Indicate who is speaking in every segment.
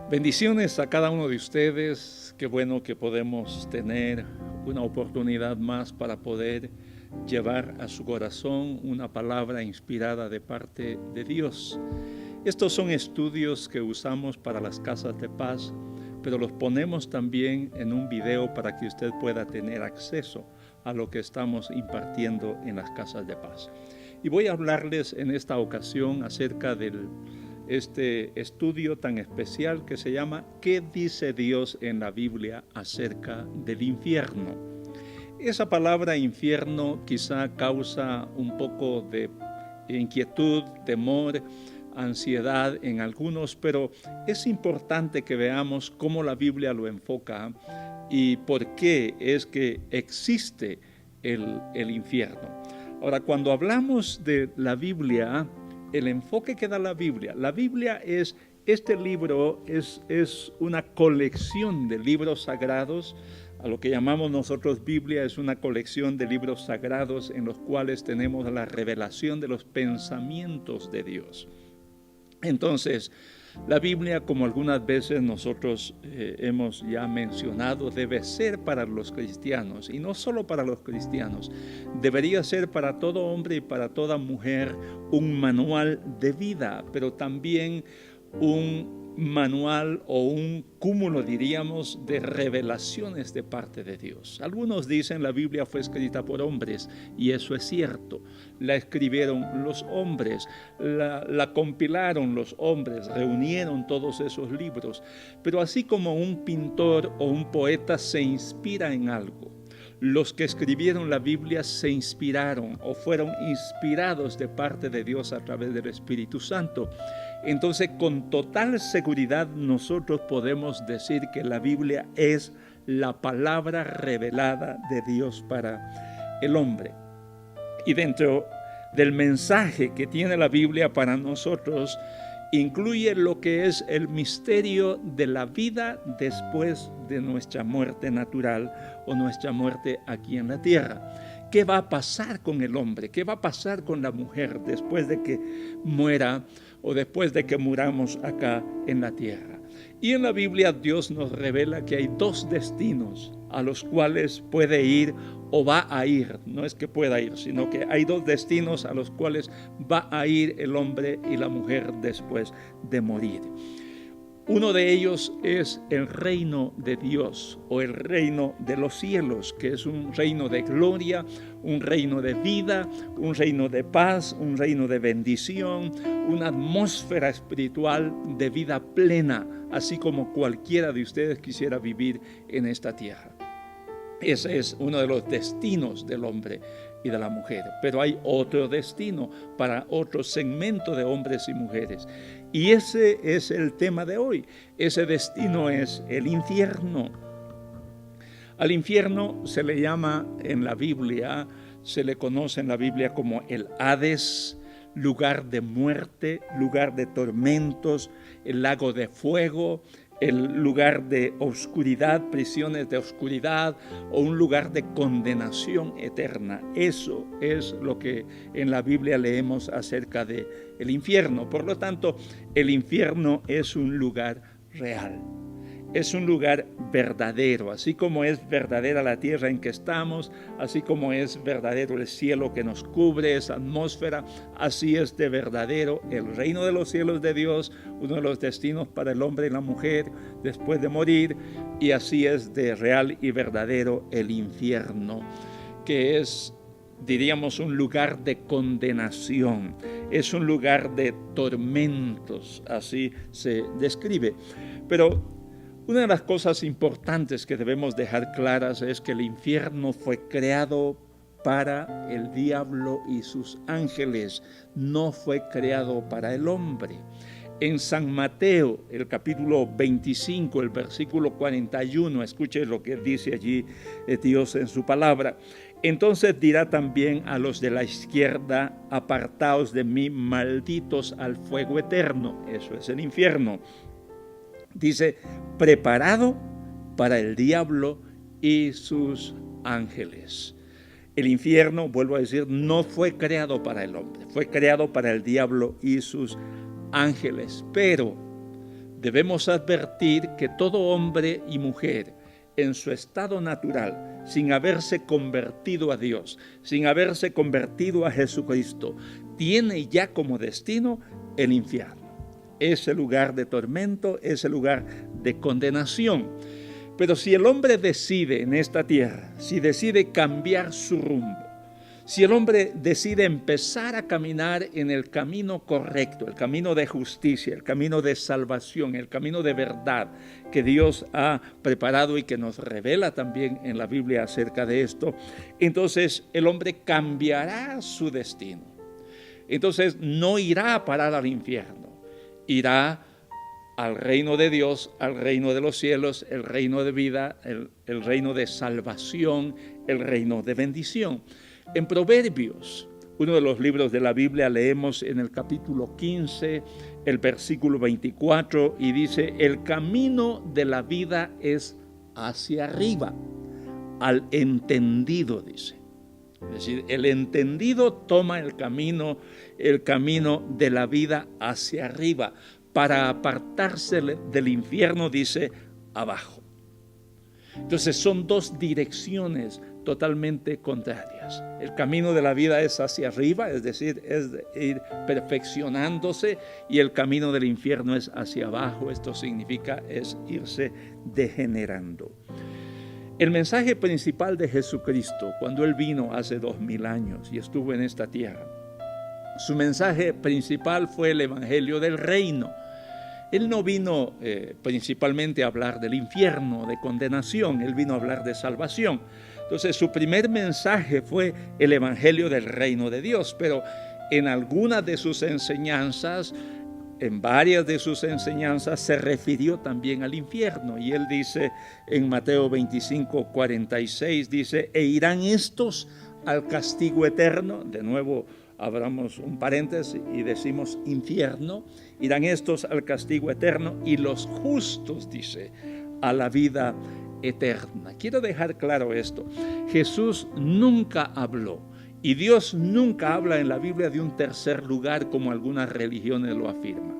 Speaker 1: Bendiciones a cada uno de ustedes. Qué bueno que podemos tener una oportunidad más para poder llevar a su corazón una palabra inspirada de parte de Dios. Estos son estudios que usamos para las casas de paz, pero los ponemos también en un video para que usted pueda tener acceso a lo que estamos impartiendo en las casas de paz. Y voy a hablarles en esta ocasión acerca de este estudio tan especial que se llama ¿Qué dice Dios en la Biblia acerca del infierno? Esa palabra infierno quizá causa un poco de inquietud, temor, ansiedad en algunos, pero es importante que veamos cómo la Biblia lo enfoca y por qué es que existe el infierno. Ahora, cuando hablamos de la Biblia, el enfoque que da la Biblia es, este libro es una colección de libros sagrados. A lo que llamamos nosotros Biblia es una colección de libros sagrados en los cuales tenemos la revelación de los pensamientos de Dios. Entonces, la Biblia, como algunas veces nosotros hemos ya mencionado, debe ser para los cristianos, y no solo para los cristianos, debería ser para todo hombre y para toda mujer un manual de vida, pero también un manual o un cúmulo, diríamos, de revelaciones de parte de Dios. Algunos dicen la Biblia fue escrita por hombres, y eso es cierto. La escribieron los hombres, la compilaron los hombres, reunieron todos esos libros. Pero así como un pintor o un poeta se inspira en algo, los que escribieron la Biblia se inspiraron o fueron inspirados de parte de Dios a través del Espíritu Santo. Entonces, con total seguridad nosotros podemos decir que la Biblia es la palabra revelada de Dios para el hombre. Y dentro del mensaje que tiene la Biblia para nosotros, incluye lo que es el misterio de la vida después de nuestra muerte natural o nuestra muerte aquí en la tierra. ¿Qué va a pasar con el hombre? ¿Qué va a pasar con la mujer después de que muera o después de que muramos acá en la tierra? Y en la Biblia Dios nos revela que hay dos destinos a los cuales puede ir o va a ir. No es que pueda ir, sino que hay dos destinos a los cuales va a ir el hombre y la mujer después de morir. Uno de ellos es el reino de Dios o el reino de los cielos, que es un reino de gloria, un reino de vida, un reino de paz, un reino de bendición, una atmósfera espiritual de vida plena, así como cualquiera de ustedes quisiera vivir en esta tierra. Ese es uno de los destinos del hombre y de la mujer. Pero hay otro destino para otro segmento de hombres y mujeres. Y ese es el tema de hoy. Ese destino es el infierno. Al infierno se le llama en la Biblia, se le conoce en la Biblia como el Hades, lugar de muerte, lugar de tormentos, el lago de fuego, el lugar de oscuridad, prisiones de oscuridad o un lugar de condenación eterna. Eso es lo que en la Biblia leemos acerca de el infierno. Por lo tanto, el infierno es un lugar real. Es un lugar verdadero, así como es verdadera la tierra en que estamos, así como es verdadero el cielo que nos cubre, esa atmósfera, así es de verdadero el reino de los cielos de Dios, uno de los destinos para el hombre y la mujer después de morir, y así es de real y verdadero el infierno, que es, diríamos, un lugar de condenación, es un lugar de tormentos, así se describe. Pero una de las cosas importantes que debemos dejar claras es que el infierno fue creado para el diablo y sus ángeles, no fue creado para el hombre. En San Mateo, el capítulo 25, el versículo 41, escuche lo que dice allí Dios en su palabra. Entonces dirá también a los de la izquierda: apartaos de mí, malditos, al fuego eterno. Eso es el infierno. Dice, preparado para el diablo y sus ángeles. El infierno, vuelvo a decir, no fue creado para el hombre, fue creado para el diablo y sus ángeles. Pero debemos advertir que todo hombre y mujer en su estado natural, sin haberse convertido a Dios, sin haberse convertido a Jesucristo, tiene ya como destino el infierno, ese lugar de tormento, ese lugar de condenación. Pero si el hombre decide en esta tierra, si decide cambiar su rumbo, si el hombre decide empezar a caminar en el camino correcto, el camino de justicia, el camino de salvación, el camino de verdad que Dios ha preparado y que nos revela también en la Biblia acerca de esto, entonces el hombre cambiará su destino. Entonces no irá a parar al infierno, irá al reino de Dios, al reino de los cielos, el reino de vida, el reino de salvación, el reino de bendición. En Proverbios, uno de los libros de la Biblia, leemos en el capítulo 15, el versículo 24, y dice: el camino de la vida es hacia arriba, al entendido, dice. Es decir, el entendido toma el camino de la vida hacia arriba, para apartarse del infierno, dice, abajo. Entonces son dos direcciones totalmente contrarias. El camino de la vida es hacia arriba, es decir, es ir perfeccionándose, y el camino del infierno es hacia abajo. Esto significa es irse degenerando. El mensaje principal de Jesucristo, cuando Él vino hace 2000 años y estuvo en esta tierra, su mensaje principal fue el evangelio del reino. Él no vino principalmente a hablar del infierno, de condenación, Él vino a hablar de salvación. Entonces su primer mensaje fue el evangelio del reino de Dios, pero en algunas de sus enseñanzas, en varias de sus enseñanzas, se refirió también al infierno. Y Él dice en Mateo 25:46, dice: e irán estos al castigo eterno. De nuevo abramos un paréntesis y decimos infierno. Irán estos al castigo eterno, y los justos, dice, a la vida eterna. Quiero dejar claro esto: Jesús nunca habló, y Dios nunca habla en la Biblia de un tercer lugar como algunas religiones lo afirman.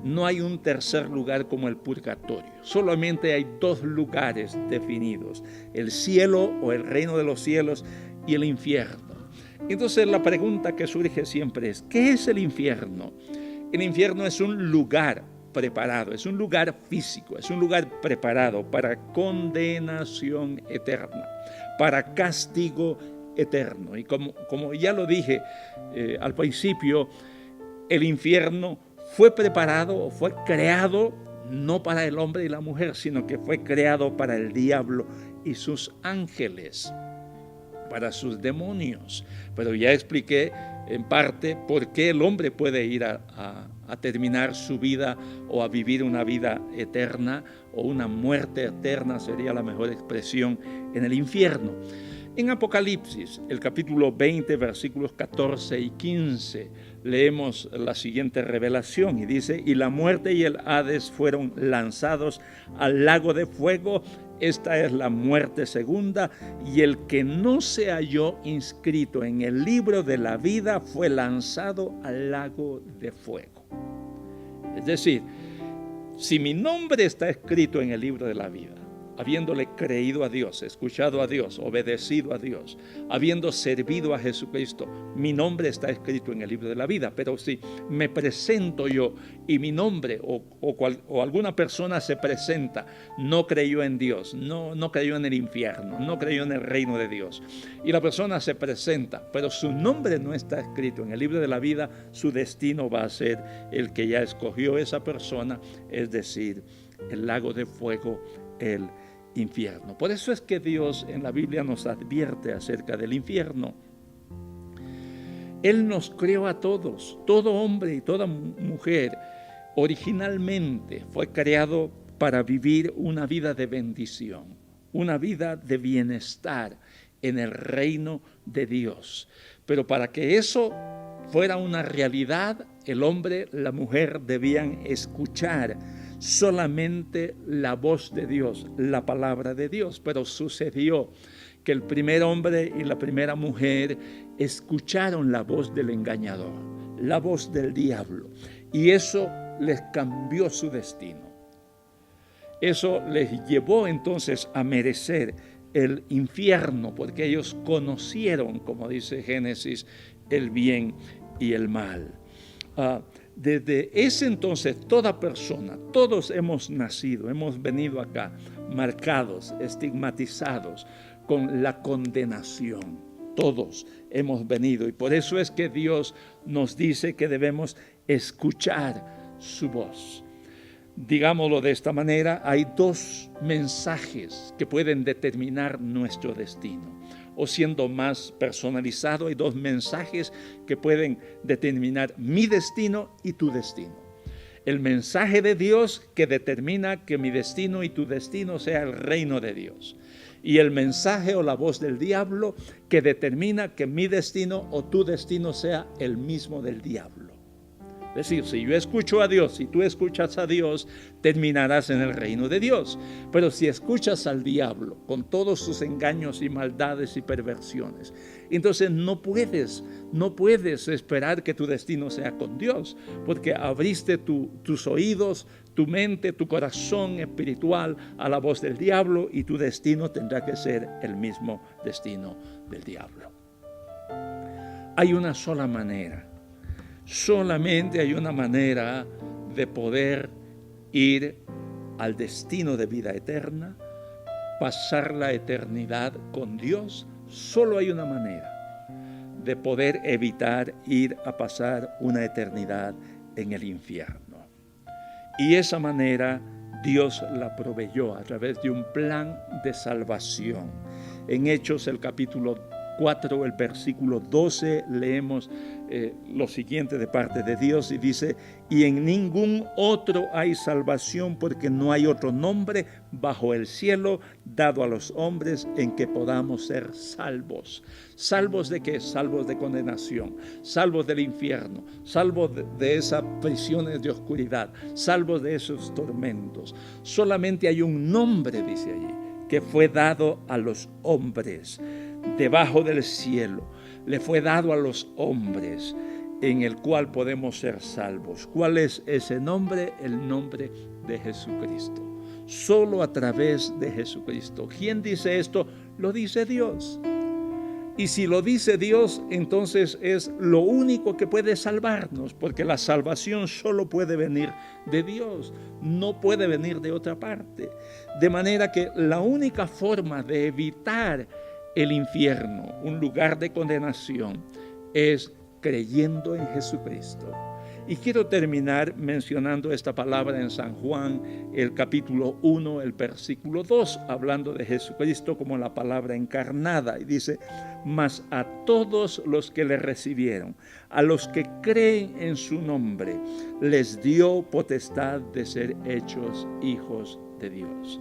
Speaker 1: No hay un tercer lugar como el purgatorio. Solamente hay dos lugares definidos: el cielo o el reino de los cielos y el infierno. Entonces la pregunta que surge siempre es: ¿qué es el infierno? El infierno es un lugar preparado, es un lugar físico, es un lugar preparado para condenación eterna, para castigo eterno. Y como ya lo dije al principio, el infierno fue preparado o fue creado no para el hombre y la mujer, sino que fue creado para el diablo y sus ángeles, para sus demonios. Pero ya expliqué en parte por qué el hombre puede ir a terminar su vida o a vivir una vida eterna, o una muerte eterna sería la mejor expresión, en el infierno. En Apocalipsis, el capítulo 20, versículos 14 y 15, leemos la siguiente revelación y dice: y la muerte y el Hades fueron lanzados al lago de fuego. Esta es la muerte segunda, y el que no se halló inscrito en el libro de la vida fue lanzado al lago de fuego. Es decir, si mi nombre está escrito en el libro de la vida, habiéndole creído a Dios, escuchado a Dios, obedecido a Dios, habiendo servido a Jesucristo, mi nombre está escrito en el libro de la vida. Pero si me presento yo y mi nombre o alguna persona se presenta, no creyó en Dios, no creyó en el infierno, no creyó en el reino de Dios, y la persona se presenta, pero su nombre no está escrito en el libro de la vida, su destino va a ser el que ya escogió esa persona, es decir, el lago de fuego, el infierno. Por eso es que Dios en la Biblia nos advierte acerca del infierno. Él nos creó a todos, todo hombre y toda mujer. Originalmente fue creado para vivir una vida de bendición, una vida de bienestar en el reino de Dios. Pero para que eso fuera una realidad, el hombre, la mujer debían escuchar solamente la voz de Dios, la palabra de Dios. Pero sucedió que el primer hombre y la primera mujer escucharon la voz del engañador, la voz del diablo, y eso les cambió su destino. Eso les llevó entonces a merecer el infierno, porque ellos conocieron, como dice Génesis, el bien y el mal. Desde ese entonces, toda persona, todos hemos nacido, hemos venido acá marcados, estigmatizados con la condenación. Todos hemos venido, y por eso es que Dios nos dice que debemos escuchar su voz. Digámoslo de esta manera, hay dos mensajes que pueden determinar nuestro destino. O siendo más personalizado, hay dos mensajes que pueden determinar mi destino y tu destino. El mensaje de Dios que determina que mi destino y tu destino sea el reino de Dios. Y el mensaje o la voz del diablo que determina que mi destino o tu destino sea el mismo del diablo. Es decir, si yo escucho a Dios, si tú escuchas a Dios, terminarás en el reino de Dios. Pero si escuchas al diablo con todos sus engaños y maldades y perversiones, entonces no puedes esperar que tu destino sea con Dios, porque abriste tus oídos, tu mente, tu corazón espiritual a la voz del diablo, y tu destino tendrá que ser el mismo destino del diablo. Hay una sola manera. Solamente hay una manera de poder ir al destino de vida eterna, pasar la eternidad con Dios. Solo hay una manera de poder evitar ir a pasar una eternidad en el infierno. Y esa manera Dios la proveyó a través de un plan de salvación. En Hechos, el capítulo 4, el versículo 12, leemos lo siguiente de parte de Dios, y dice: y en ningún otro hay salvación, porque no hay otro nombre bajo el cielo dado a los hombres en que podamos ser salvos. ¿Salvos de qué? Salvos de condenación, salvos del infierno, salvos de esas prisiones de oscuridad, salvos de esos tormentos. Solamente hay un nombre, dice allí, que fue dado a los hombres debajo del cielo. Le fue dado a los hombres, en el cual podemos ser salvos. ¿Cuál es ese nombre? El nombre de Jesucristo. Solo a través de Jesucristo. ¿Quién dice esto? Lo dice Dios. Y si lo dice Dios, entonces es lo único que puede salvarnos, porque la salvación solo puede venir de Dios, no puede venir de otra parte. De manera que la única forma de evitar el infierno, un lugar de condenación, es creyendo en Jesucristo. Y quiero terminar mencionando esta palabra en San Juan, el capítulo 1, el versículo 2, hablando de Jesucristo como la palabra encarnada. Y dice: mas a todos los que le recibieron, a los que creen en su nombre, les dio potestad de ser hechos hijos de Dios.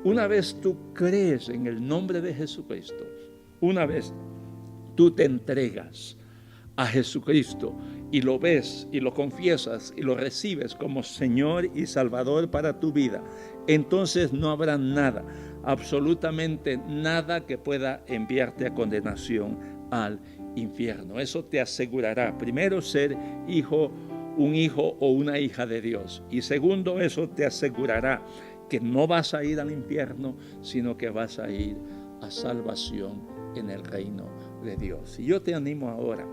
Speaker 1: Una vez tú crees en el nombre de Jesucristo, una vez tú te entregas a Jesucristo y lo ves y lo confiesas y lo recibes como Señor y Salvador para tu vida, entonces no habrá nada, absolutamente nada que pueda enviarte a condenación al infierno. Eso te asegurará, primero, ser un hijo o una hija de Dios, y segundo, eso te asegurará que no vas a ir al infierno, sino que vas a ir a salvación en el reino de Dios. Y yo te animo ahora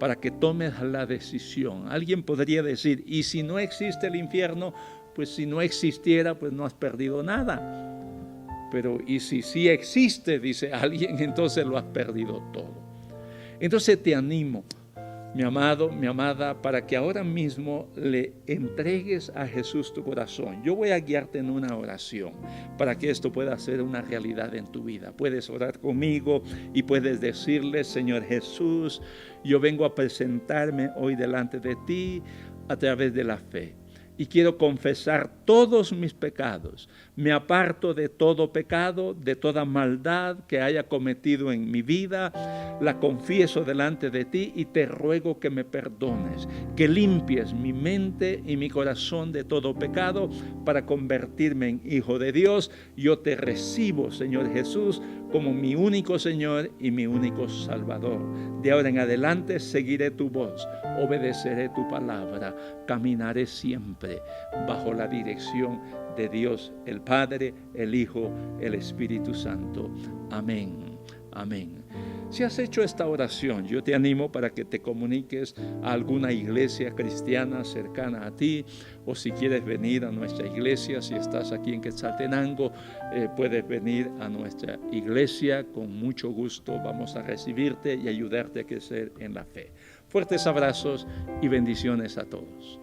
Speaker 1: para que tomes la decisión. Alguien podría decir: ¿y si no existe el infierno? Pues si no existiera, pues no has perdido nada. Pero ¿y si sí existe? Dice alguien, entonces lo has perdido todo. Entonces te animo, mi amado, mi amada, para que ahora mismo le entregues a Jesús tu corazón. Yo voy a guiarte en una oración para que esto pueda ser una realidad en tu vida. Puedes orar conmigo y puedes decirle: Señor Jesús, yo vengo a presentarme hoy delante de ti a través de la fe. Y quiero confesar todos mis pecados. Me aparto de todo pecado, de toda maldad que haya cometido en mi vida. La confieso delante de ti y te ruego que me perdones, que limpies mi mente y mi corazón de todo pecado para convertirme en hijo de Dios. Yo te recibo, Señor Jesús, como mi único Señor y mi único Salvador. De ahora en adelante seguiré tu voz, obedeceré tu palabra, caminaré siempre siempre bajo la dirección de Dios el Padre, el Hijo, el Espíritu Santo. Amén. Amén. Si has hecho esta oración, yo te animo para que te comuniques a alguna iglesia cristiana cercana a ti, o si quieres venir a nuestra iglesia, si estás aquí en Quetzaltenango, puedes venir a nuestra iglesia. Con mucho gusto vamos a recibirte y ayudarte a crecer en la fe. Fuertes abrazos y bendiciones a todos.